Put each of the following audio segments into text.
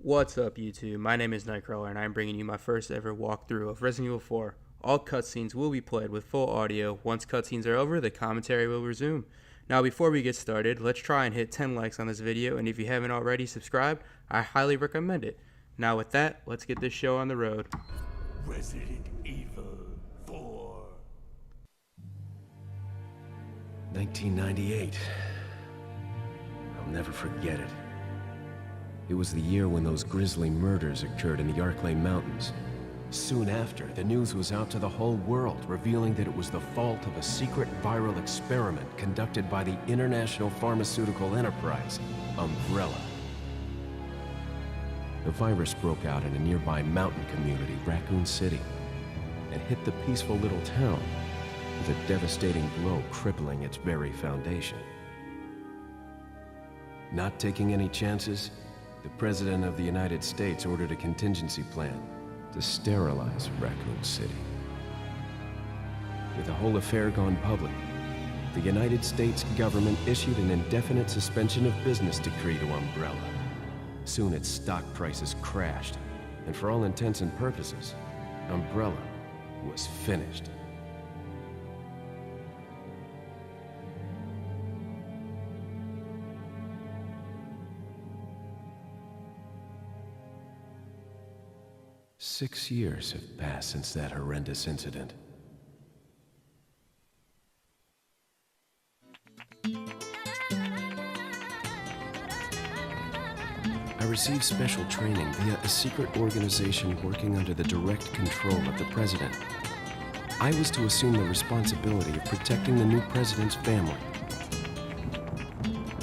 What's up, YouTube? My name is Nightcrawler, and I'm bringing you my first ever walkthrough of Resident Evil 4. All cutscenes will be played with full audio. Once cutscenes are over, the commentary will resume. Now, before we get started, let's try and hit 10 likes on this video, and if you haven't already subscribed, I highly recommend it. Now, with that, let's get this show on the road. Resident Evil 4. 1998. I'll never forget it. It was the year when those grisly murders occurred in the Arklay Mountains. Soon after, the news was out to the whole world, revealing that it was the fault of a secret viral experiment conducted by the international pharmaceutical enterprise, Umbrella. The virus broke out in a nearby mountain community, Raccoon City, and hit the peaceful little town with a devastating blow crippling its very foundation. Not taking any chances, the President of the United States ordered a contingency plan to sterilize Raccoon City. With the whole affair gone public, the United States government issued an indefinite suspension of business decree to Umbrella. Soon its stock prices crashed, and for all intents and purposes, Umbrella was finished. Six years have passed since that horrendous incident. I received special training via a secret organization working under the direct control of the president. I was to assume the responsibility of protecting the new president's family.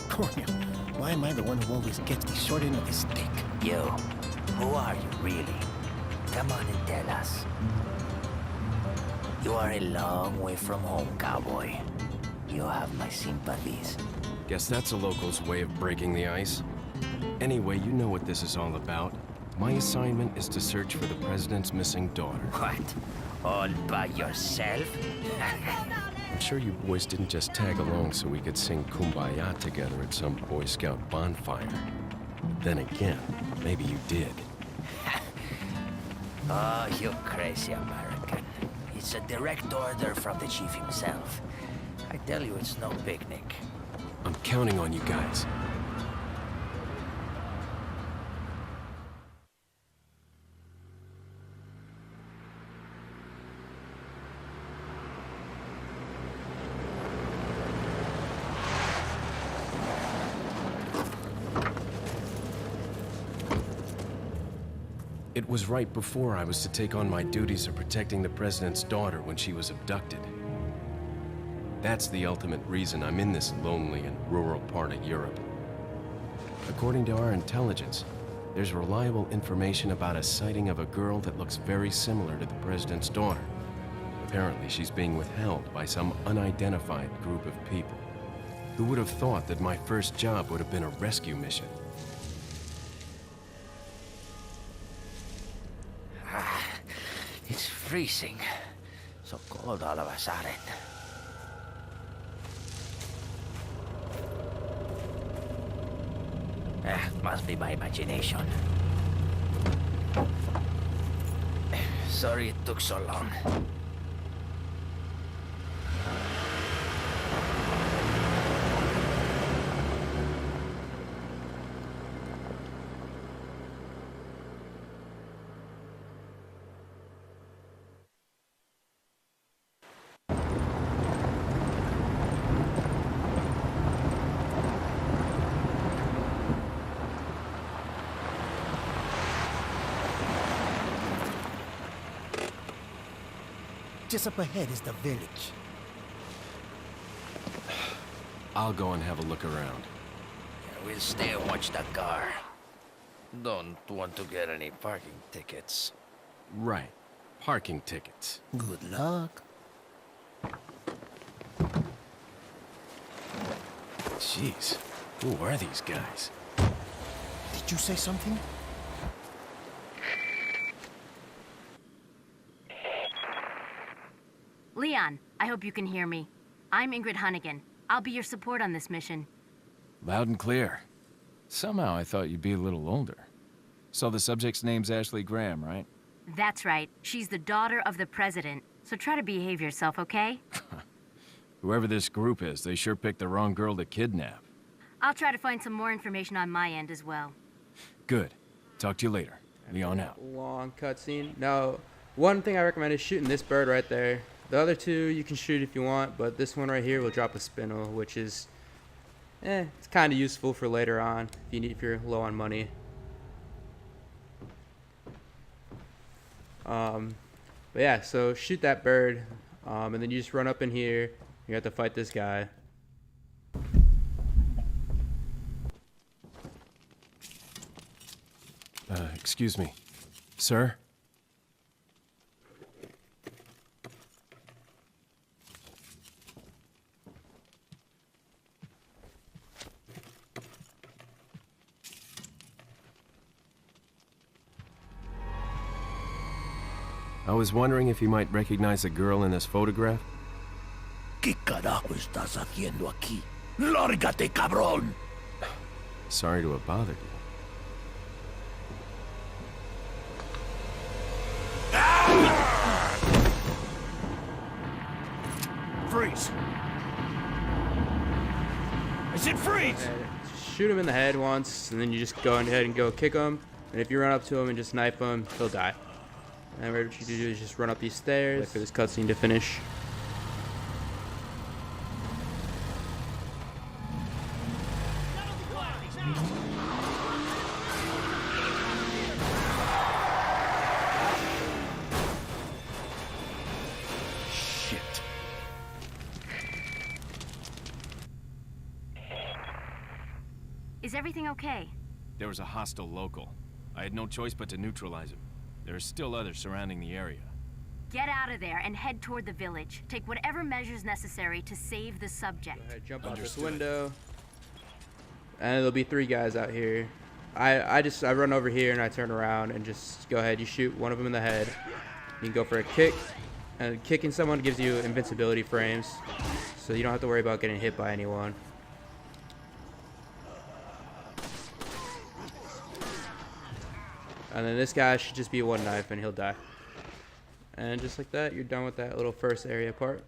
Cornel, why am I the one who always gets the short end of the stick? You, who are you really? Come on and tell us. You are a long way from home, cowboy. You have my sympathies. Guess that's a local's way of breaking the ice. Anyway, you know what this is all about. My assignment is to search for the president's missing daughter. What? All by yourself? I'm sure you boys didn't just tag along so we could sing Kumbaya together at some Boy Scout bonfire. But then again, maybe you did. Oh, you crazy American. It's a direct order from the chief himself. I tell you, it's no picnic. I'm counting on you guys. It was right before I was to take on my duties of protecting the president's daughter when she was abducted. That's the ultimate reason I'm in this lonely and rural part of Europe. According to our intelligence, there's reliable information about a sighting of a girl that looks very similar to the president's daughter. Apparently, she's being withheld by some unidentified group of people. Who would have thought that my first job would have been a rescue mission? It's freezing. So cold all of a sudden. Must be my imagination. Sorry it took so long. Just up ahead is the village. I'll go and have a look around. We'll stay and watch the car. Don't want to get any parking tickets. Right. Parking tickets. Good luck. Jeez. Who are these guys? Did you say something? Leon, I hope you can hear me. I'm Ingrid Hunnigan. I'll be your support on this mission. Loud and clear. Somehow I thought you'd be a little older. So the subject's name's Ashley Graham, right? That's right. She's the daughter of the president. So try to behave yourself, okay? Whoever this group is, they sure picked the wrong girl to kidnap. I'll try to find some more information on my end as well. Good. Talk to you later. Leon out. Long cutscene. Now, one thing I recommend is shooting this bird right there. The other two you can shoot if you want, but this one right here will drop a spindle, which is, it's kind of useful for later on if you're low on money. But yeah, so shoot that bird, and then you just run up in here. You have to fight this guy. Excuse me. Sir? I was wondering if you might recognize the girl in this photograph? ¿Qué carajo estás haciendo aquí? ¡Lárgate, cabrón! Sorry to have bothered you. Freeze! I said freeze! Shoot him in the head once, and then you just go ahead and go kick him. And if you run up to him and just knife him, he'll die. And what you do is just run up these stairs for this cutscene to finish. Shit. Is everything okay? There was a hostile local. I had no choice but to neutralize him. There are still others surrounding the area. Get out of there and head toward the village. Take whatever measures necessary to save the subject. Go ahead, jump out this Understood. window. And there'll be 3 guys out here. I run over here and I turn around and just go ahead. You shoot one of them in the head. You can go for a kick. And kicking someone gives you invincibility frames, so you don't have to worry about getting hit by anyone. And then this guy should just be one knife and he'll die. And just like that, you're done with that little first area part.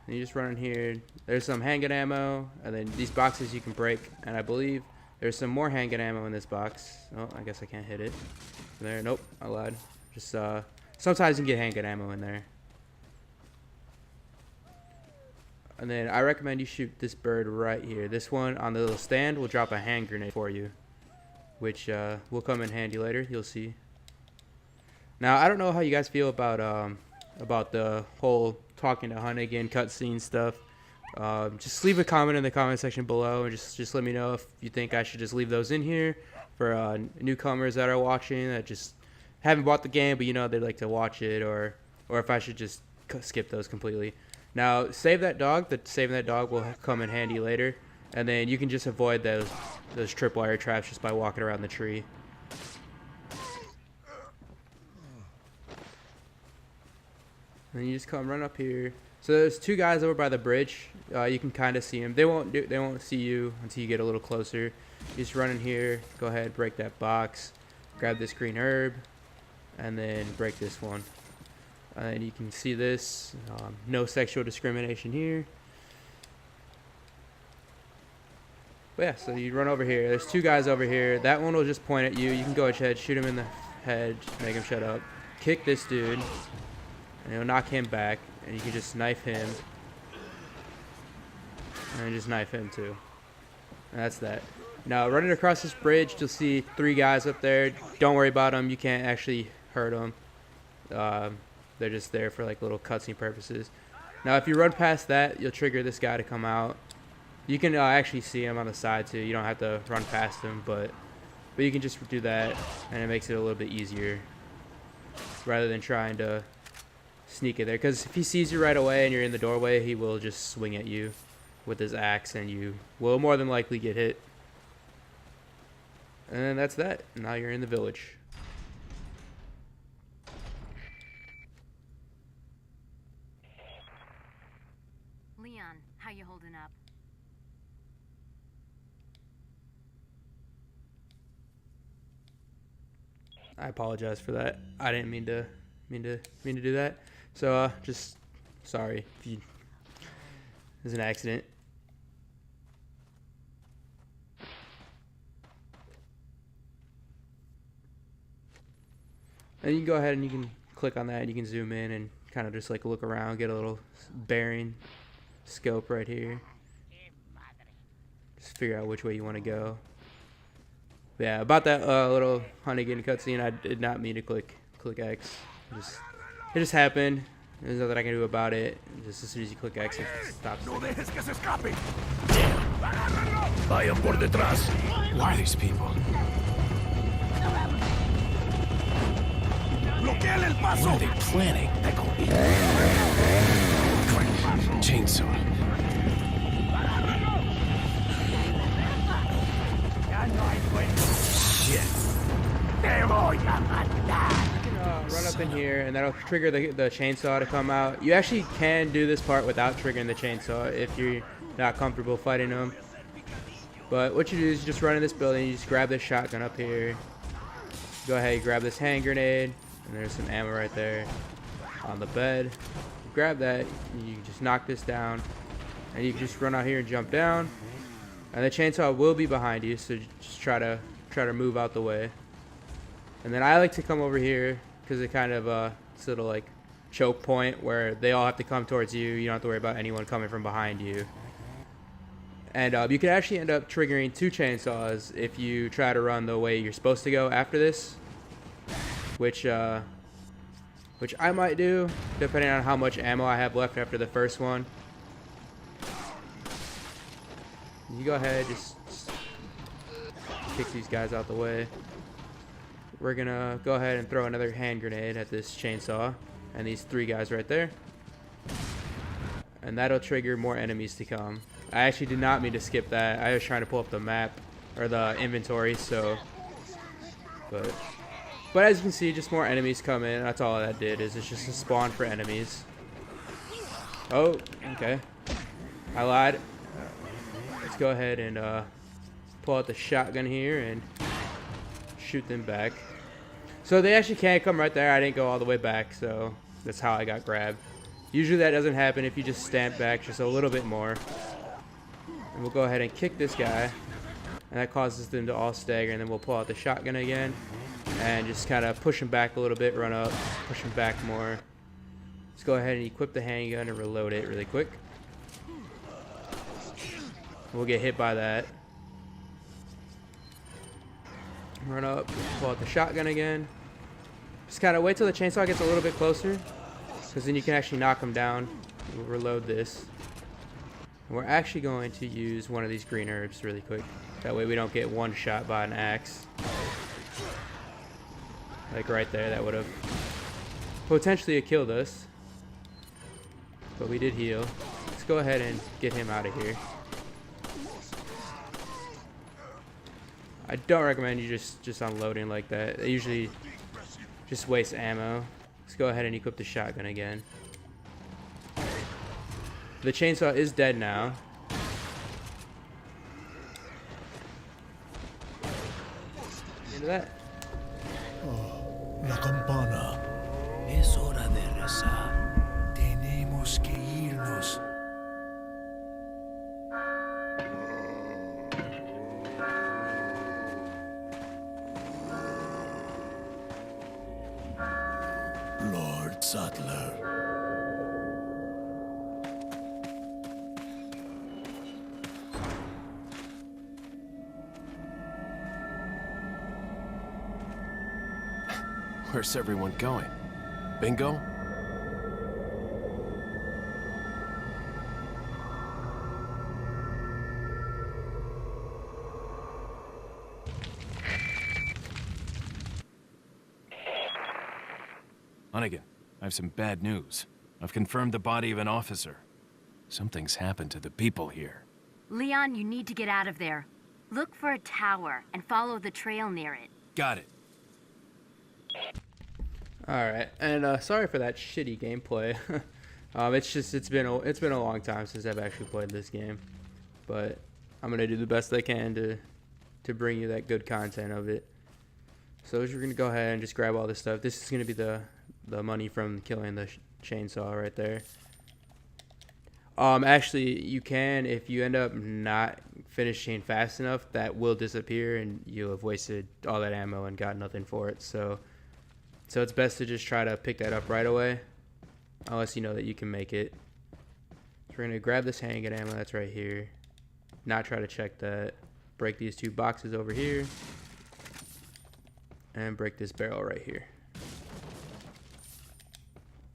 And you just run in here. There's some handgun ammo, and then these boxes you can break. And I believe there's some more handgun ammo in this box. Oh, I guess I can't hit it. There, nope, I lied. Just sometimes you can get handgun ammo in there. And then I recommend you shoot this bird right here. This one on the little stand will drop a hand grenade for you, which will come in handy later. You'll see. Now, I don't know how you guys feel about the whole talking to Hunnigan cutscene stuff. Just leave a comment in the comment section below, and just let me know if you think I should just leave those in here for newcomers that are watching that just haven't bought the game, but they'd like to watch it, or if I should just skip those completely. Now, save that dog. Saving that dog will come in handy later, and then you can just avoid those tripwire traps just by walking around the tree. And then you just come run up here. So there's 2 guys over by the bridge. You can kind of see them. They won't see you until you get a little closer. You just run in here. Go ahead, break that box. Grab this green herb, and then break this one. And you can see this. No sexual discrimination here. But yeah, so you run over here. There's 2 guys over here. That one will just point at you. You can go ahead, shoot him in the head, just make him shut up. Kick this dude, and it'll knock him back. And you can just knife him. And just knife him too. And that's that. Now, running across this bridge, you'll see 3 guys up there. Don't worry about them. You can't actually hurt them. They're just there for like little cutscene purposes. Now, if you run past that, you'll trigger this guy to come out. You can actually see him on the side too. You don't have to run past him, but you can just do that, and it makes it a little bit easier rather than trying to sneak it there. Because if he sees you right away and you're in the doorway, he will just swing at you with his axe, and you will more than likely get hit. And then that's that. Now you're in the village. Leon, how you holding up? I apologize for that. I didn't mean to do that. So just sorry if you. It was an accident. And you can go ahead and you can click on that and you can zoom in and kind of just like look around, get a little bearing scope right here. Just figure out which way you want to go. But yeah, about that little Hunnigan cutscene, I did not mean to click X. It just happened. There's nothing I can do about it. Just as soon as you click X, it stops. No dejes que se escape. Vayan por detrás. Why are these people? Bloqueale el paso. What are they planning? Chainsaw. Shit. Te voy a matar. Run up in here, and that'll trigger the chainsaw to come out. You actually can do this part without triggering the chainsaw if you're not comfortable fighting them. But what you do is you just run in this building, you just grab this shotgun up here. Go ahead, you grab this hand grenade, and there's some ammo right there on the bed. You grab that, you just knock this down, and you can just run out here and jump down. And the chainsaw will be behind you, so just try to move out the way. And then I like to come over here because it kind of it's a little like choke point where they all have to come towards you. You don't have to worry about anyone coming from behind you. And you can actually end up triggering 2 chainsaws if you try to run the way you're supposed to go after this, which I might do depending on how much ammo I have left after the first one. You go ahead, just kick these guys out the way. We're gonna go ahead and throw another hand grenade at this chainsaw and these 3 guys right there, and that'll trigger more enemies to come. I actually did not mean to skip that. I was trying to pull up the map or the inventory, so but as you can see, just more enemies come in. That's all that did, is it's just a spawn for enemies. Oh, okay, I lied. Let's go ahead and pull out the shotgun here and shoot them back. So they actually can't come right there. I didn't go all the way back, so that's how I got grabbed. Usually that doesn't happen if you just stand back just a little bit more. And we'll go ahead and kick this guy, and that causes them to all stagger, and then we'll pull out the shotgun again and just kind of push them back a little bit, run up, push them back more. Let's go ahead and equip the handgun and reload it really quick. We'll get hit by that. Run up, pull out the shotgun again. Just kind of wait till the chainsaw gets a little bit closer, because then you can actually knock them down. We'll reload this. And we're actually going to use one of these green herbs really quick. That way we don't get one shot by an axe. Like right there, that would have potentially killed us. But we did heal. Let's go ahead and get him out of here. I don't recommend you just unloading like that. They usually just waste ammo. Let's go ahead and equip the shotgun again. The chainsaw is dead now. Into that. La campana. Es hora de rezar. Tenemos que irnos. Lord Sattler. Where's everyone going? Bingo? Hunnigan, I have some bad news. I've confirmed the body of an officer. Something's happened to the people here. Leon, you need to get out of there. Look for a tower and follow the trail near it. Got it. Alright, and sorry for that shitty gameplay. It's been a long time since I've actually played this game, but I'm gonna do the best I can to bring you that good content of it. So we're going to go ahead and just grab all this stuff. This is going to be the money from killing the chainsaw right there. Actually, you can, if you end up not finishing fast enough, that will disappear and you'll have wasted all that ammo and got nothing for it. So it's best to just try to pick that up right away, unless you know that you can make it. So we're going to grab this handgun ammo that's right here, not try to check that, break these 2 boxes over here, and break this barrel right here.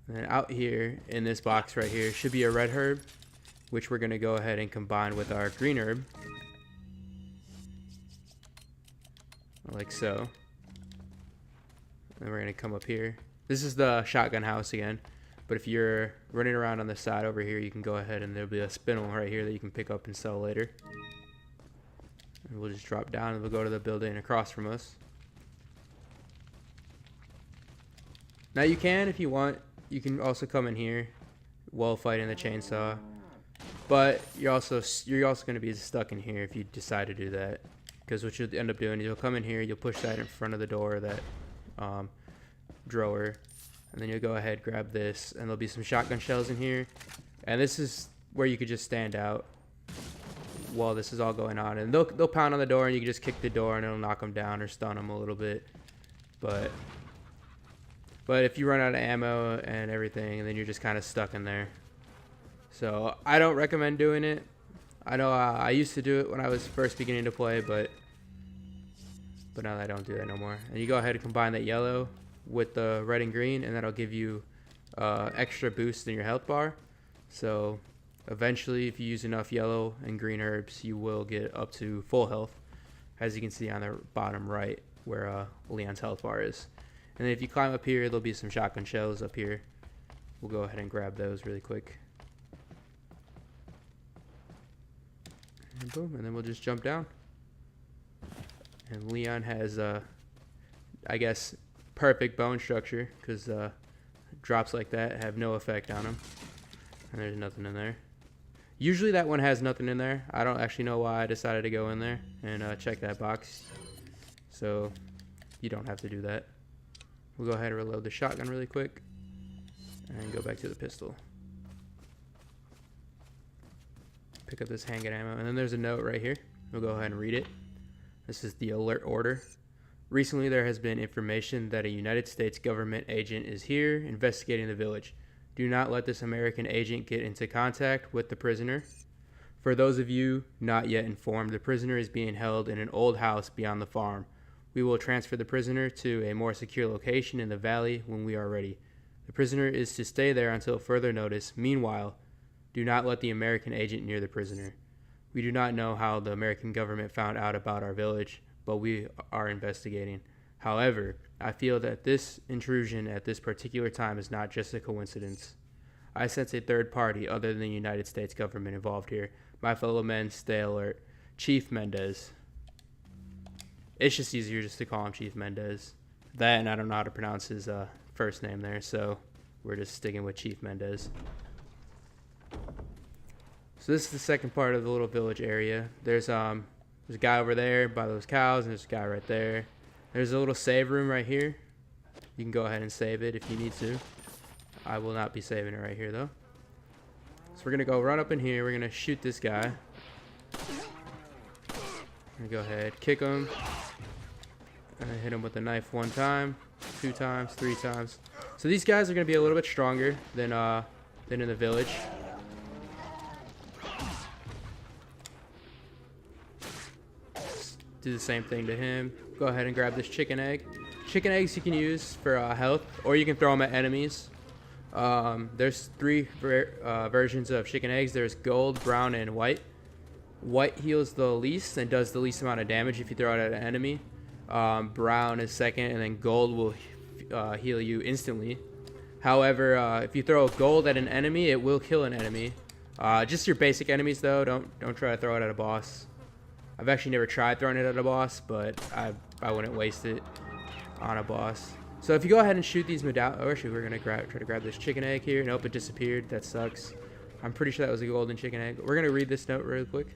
And then out here in this box right here should be a red herb, which we're going to go ahead and combine with our green herb, like so. And we're going to come up here. This is the shotgun house again, but if you're running around on the side over here, you can go ahead and there'll be a spindle right here that you can pick up and sell later. And we'll just drop down and we'll go to the building across from us. Now you can, if you want, you can also come in here while fighting the chainsaw, but you're also going to be stuck in here if you decide to do that, because what you'll end up doing is you'll come in here, you'll push that in front of the door, that drawer, and then you'll go ahead, grab this, and there'll be some shotgun shells in here, and this is where you could just stand out while this is all going on, and they'll pound on the door and you can just kick the door and it'll knock them down or stun them a little bit. But if you run out of ammo and everything, then you're just kind of stuck in there. So I don't recommend doing it. I know I used to do it when I was first beginning to play, but now I don't do that no more. And you go ahead and combine that yellow with the red and green, and that'll give you extra boost in your health bar. So eventually, if you use enough yellow and green herbs, you will get up to full health, as you can see on the bottom right where Leon's health bar is. And then if you climb up here, there'll be some shotgun shells up here. We'll go ahead and grab those really quick. And boom, and then we'll just jump down. And Leon has, I guess, perfect bone structure, because drops like that have no effect on him. And there's nothing in there. Usually that one has nothing in there. I don't actually know why I decided to go in there and check that box. So you don't have to do that. We'll go ahead and reload the shotgun really quick and go back to the pistol. Pick up this handgun ammo, and then there's a note right here. We'll go ahead and read it. This is the alert order. Recently there has been information that a United States government agent is here investigating the village. Do not let this American agent get into contact with the prisoner. For those of you not yet informed, the prisoner is being held in an old house beyond the farm. We will transfer the prisoner to a more secure location in the valley when we are ready. The prisoner is to stay there until further notice. Meanwhile, do not let the American agent near the prisoner. We do not know how the American government found out about our village, but we are investigating. However, I feel that this intrusion at this particular time is not just a coincidence. I sense a third party other than the United States government involved here. My fellow men, stay alert. Chief Mendez. It's just easier just to call him Chief Mendez. That, and I don't know how to pronounce his first name there, so we're just sticking with Chief Mendez. So this is the second part of the little village area. There's a guy over there by those cows, and there's a guy right there. There's a little save room right here. You can go ahead and save it if you need to. I will not be saving it right here though. So we're gonna go run up in here. We're gonna shoot this guy. I'm gonna go ahead, kick him, and hit him with the knife 1 time, 2 times, 3 times. So these guys are gonna be a little bit stronger than in the village. Do the same thing to him. Go ahead and grab this chicken egg. Chicken eggs you can use for health, or you can throw them at enemies. There's 3 versions of chicken eggs. There's gold, brown, and white. White heals the least and does the least amount of damage if you throw it at an enemy. Brown is second, and then gold will heal you instantly. However, if you throw gold at an enemy, it will kill an enemy. Just your basic enemies though. Don't try to throw it at a boss. I've actually never tried throwing it at a boss, but I wouldn't waste it on a boss. So if you go ahead and shoot these medallions, oh, actually we're gonna try to grab this chicken egg here. Nope, it disappeared. That sucks. I'm pretty sure that was a golden chicken egg. We're gonna read this note real quick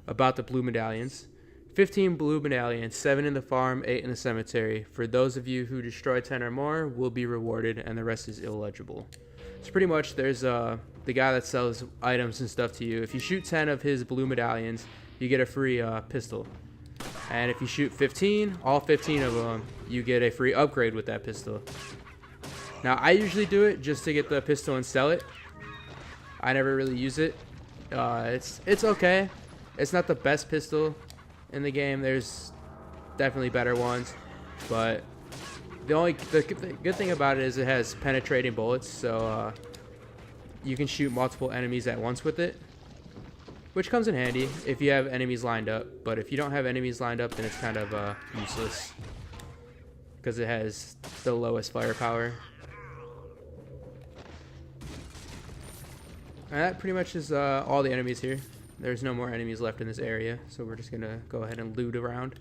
about the blue medallions. 15 blue medallions, 7 in the farm, 8 in the cemetery. For those of you who destroy 10 or more, will be rewarded, and the rest is illegible. So pretty much there's the guy that sells items and stuff to you. If you shoot 10 of his blue medallions, you get a free pistol. And if you shoot 15, all 15 of them, you get a free upgrade with that pistol. Now, I usually do it just to get the pistol and sell it. I never really use it. It's okay. It's not the best pistol in the game. There's definitely better ones, but the good thing about it is it has penetrating bullets, so you can shoot multiple enemies at once with it, which comes in handy if you have enemies lined up. But if you don't have enemies lined up, then it's kind of useless because it has the lowest firepower. And that pretty much is all the enemies here. There's no more enemies left in this area, so we're just gonna go ahead and loot around.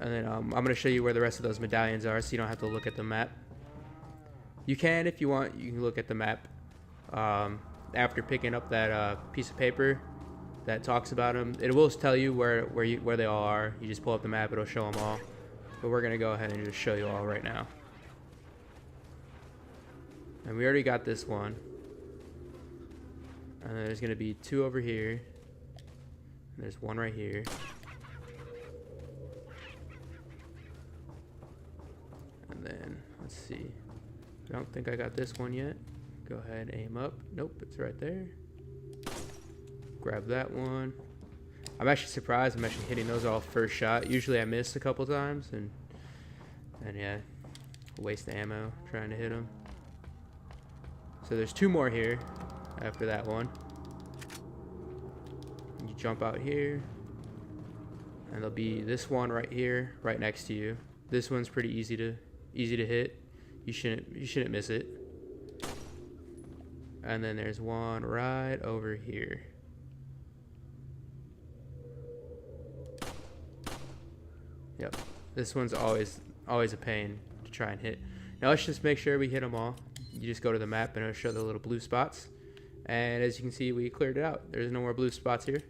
And then I'm gonna show you where the rest of those medallions are, so you don't have to look at the map. You can, if you want, you can look at the map after picking up that piece of paper that talks about them. It will tell you where they all are. You just pull up the map, it'll show them all. But we're gonna go ahead and just show you all right now. And we already got this one. And then there's gonna be 2 over here. And there's 1 right here. And then, let's see. I don't think I got this one yet. Go ahead, aim up. Nope, it's right there. Grab that one. I'm actually surprised I'm actually hitting those all first shot. Usually I miss a couple times, and yeah, waste ammo trying to hit them. So there's 2 more here after that one. You jump out here, and there'll be this one right here, right next to you. This one's pretty easy to hit. You shouldn't miss it. And then there's one right over here. Yep, this one's always a pain to try and hit. Now let's just make sure we hit them all. You just go to the map and it'll show the little blue spots. And as you can see, we cleared it out. There's no more blue spots here.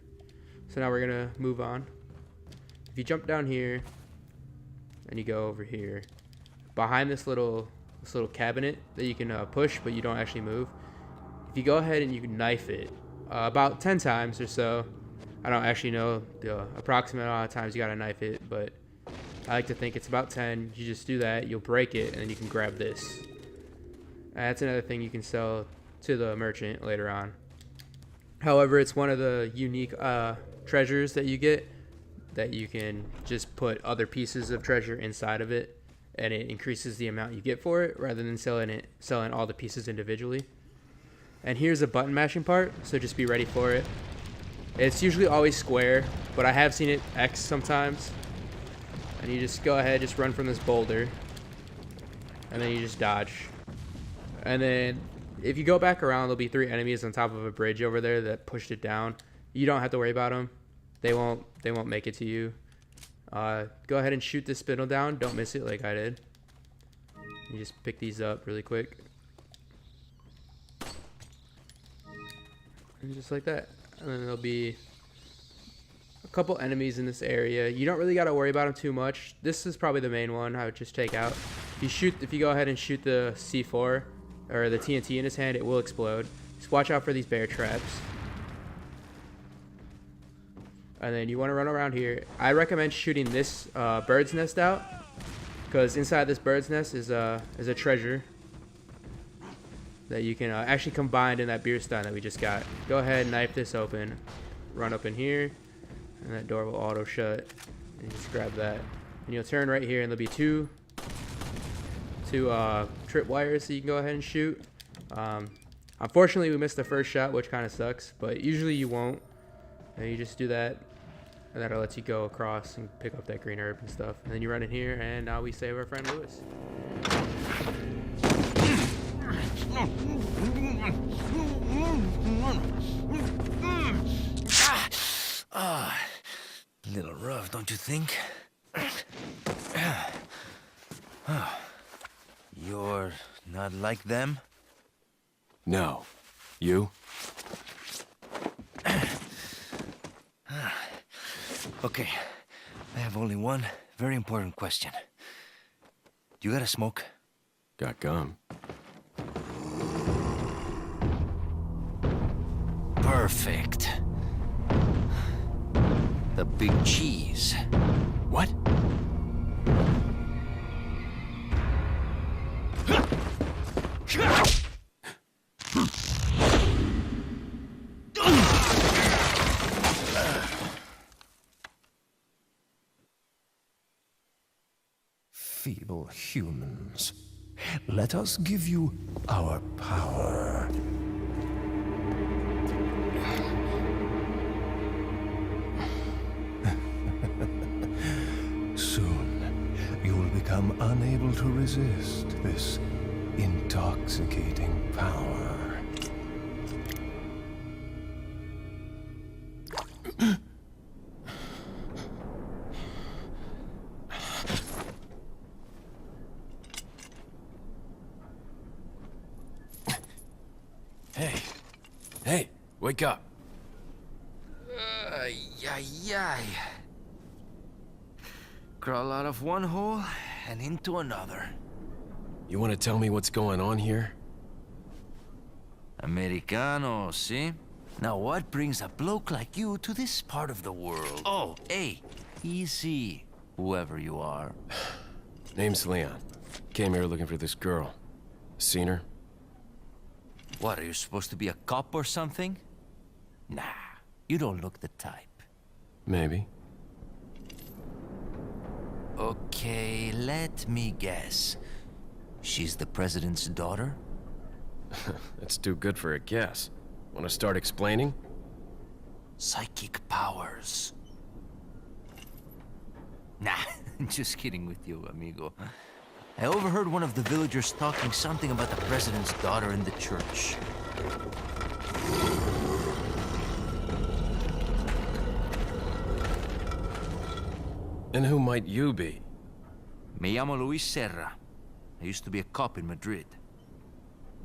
So now we're gonna move on. If you jump down here and you go over here, behind this little cabinet that you can push, but you don't actually move. If you go ahead and you can knife it about 10 times or so. I don't actually know the approximate amount of times you gotta knife it, but I like to think it's about 10. You just do that, you'll break it, and then you can grab this. That's another thing you can sell to the merchant later on. However, it's one of the unique treasures that you get, that you can just put other pieces of treasure inside of it, and it increases the amount you get for it rather than selling all the pieces individually. And here's a button mashing part, so just be ready for it. It's usually always square, but I have seen it X sometimes. And you just go ahead, just run from this boulder, and then you just dodge. And then if you go back around, there'll be 3 enemies on top of a bridge over there that pushed it down. You don't have to worry about them. They won't make it to you. Go ahead and shoot this spindle down. Don't miss it like I did. You just pick these up really quick. And just like that. And then there'll be a couple enemies in this area. You don't really got to worry about them too much. This is probably the main one I would just take out. If you go ahead and shoot the C4 or the TNT in his hand, it will explode. Just watch out for these bear traps. And then you want to run around here. I recommend shooting this bird's nest out, because inside this bird's nest is a treasure that you can actually combine in that beer stein that we just got. Go ahead and knife this open, run up in here, and that door will auto shut, and just grab that. And you'll turn right here, and there'll be two trip wires that you can go ahead and shoot. Unfortunately, we missed the first shot, which kind of sucks, but usually you won't. And you just do that, and that'll let you go across and pick up that green herb and stuff. And then you run in here, and now we save our friend Lewis. Little rough, don't you think? You're not like them? No. You? Okay, I have only one very important question. Do you got a smoke? Got gum. Perfect. The big cheese. What? Feeble humans, let us give you our power. Soon, you will become unable to resist this intoxicating power. Hey, wake up. Ay. Crawl out of one hole and into another. You want to tell me what's going on here? Americano, see? Now what brings a bloke like you to this part of the world? Oh, hey, easy, whoever you are. Name's Leon. Came here looking for this girl. Seen her? What, are you supposed to be a cop or something? Nah, you don't look the type. Maybe. Okay, let me guess. She's the president's daughter? That's too good for a guess. Want to start explaining? Psychic powers. Nah, just kidding with you, amigo. I overheard one of the villagers talking something about the president's daughter in the church. And who might you be? Me llamo Luis Serra. I used to be a cop in Madrid.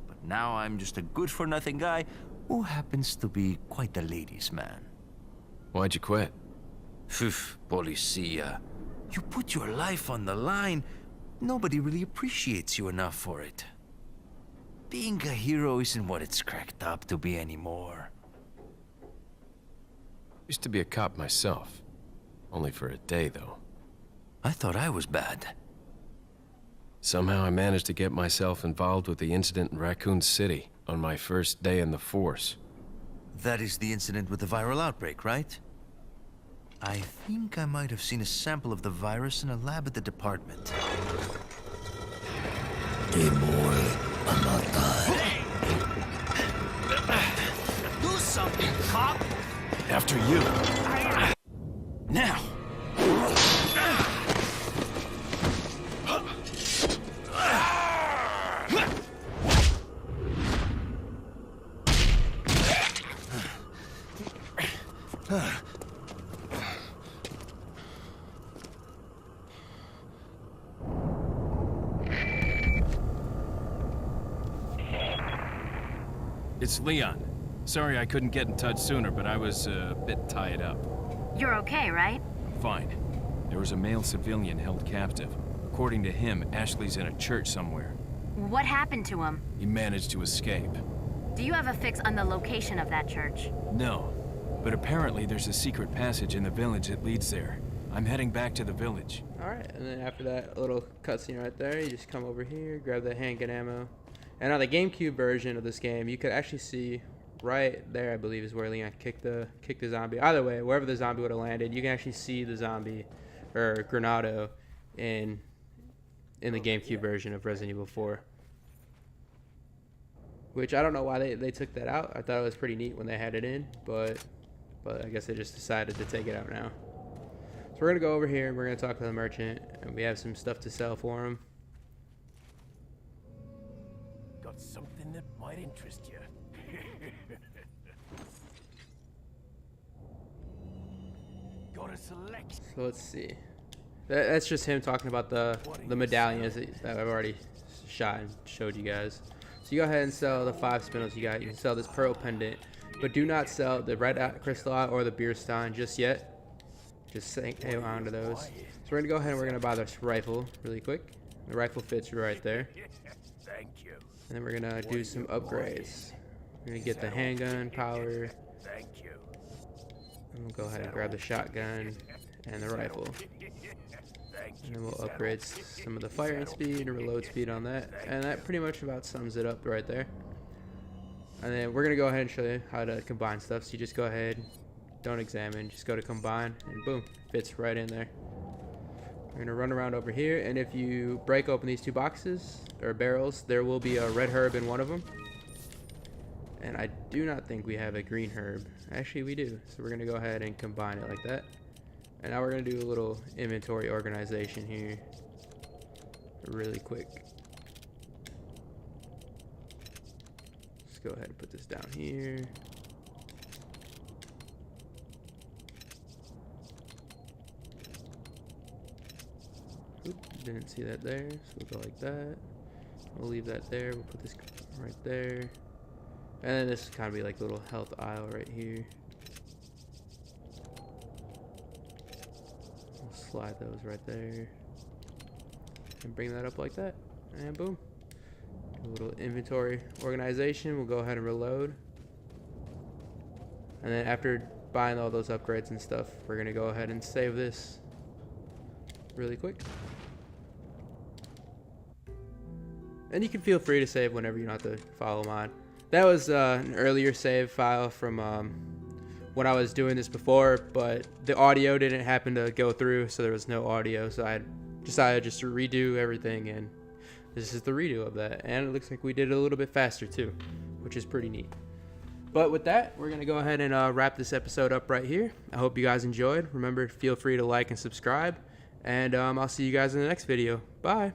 But now I'm just a good-for-nothing guy who happens to be quite a ladies' man. Why'd you quit? Phew, policia. You put your life on the line. Nobody really appreciates you enough for it. Being a hero isn't what it's cracked up to be anymore. Used to be a cop myself. Only for a day, though. I thought I was bad. Somehow I managed to get myself involved with the incident in Raccoon City on my first day in the force. That is the incident with the viral outbreak, right? I think I might have seen a sample of the virus in a lab at the department. Do something, cop! After you. Now! It's Leon. Sorry I couldn't get in touch sooner, but I was a bit tied up. You're okay, right? I'm fine. There was a male civilian held captive. According to him, Ashley's in a church somewhere. What happened to him? He managed to escape. Do you have a fix on the location of that church? No, but apparently there's a secret passage in the village that leads there. I'm heading back to the village. Alright, and then after that little cutscene right there, you just come over here, grab the handgun ammo. And on the GameCube version of this game, you could actually see right there, I believe, is where Leon kicked the zombie. Either way, wherever the zombie would have landed, you can actually see the zombie, or Granado, in the GameCube version of Resident Evil 4. Which, I don't know why they took that out. I thought it was pretty neat when they had it in, but I guess they just decided to take it out now. So we're going to go over here, and we're going to talk to the merchant, and we have some stuff to sell for him. Got something that might interest you. Got a selection. So let's see. That's just him talking about the medallions that I've already shot and showed you guys. So you go ahead and sell the 5 spindles you got. You can sell this pearl pendant, but do not sell the red crystal or the beer stein just yet. just hang on to those. So we're gonna go ahead and we're gonna buy this rifle really quick. The rifle fits right there. Thank you. And then we're gonna do some upgrades. We're gonna get the handgun power. Thank you. And we'll go ahead and grab the shotgun and the rifle. And then we'll upgrade some of the firing speed and reload speed on that. And that pretty much about sums it up right there. And then we're gonna go ahead and show you how to combine stuff. So you just go ahead, don't examine, just go to combine, and boom, fits right in there. We're gonna run around over here, and if you break open these two boxes or barrels, there will be a red herb in one of them. And I do not think we have a green herb. Actually, we do. So we're gonna go ahead and combine it like that. And now we're gonna do a little inventory organization here, really quick. Let's go ahead and put this down here. Oop, didn't see that there, so we'll go like that. We'll leave that there. We'll put this right there. And then this is kind of be like a little health aisle right here. We'll slide those right there. And bring that up like that. And boom. Do a little inventory organization. We'll go ahead and reload. And then after buying all those upgrades and stuff, we're going to go ahead and save this really quick. And you can feel free to save whenever you don't have to follow mine. That was an earlier save file from when I was doing this before, but the audio didn't happen to go through, so there was no audio. So I decided just to redo everything, and this is the redo of that. And it looks like we did it a little bit faster too, which is pretty neat. But with that, we're going to go ahead and wrap this episode up right here. I hope you guys enjoyed. Remember, feel free to like and subscribe. And I'll see you guys in the next video. Bye.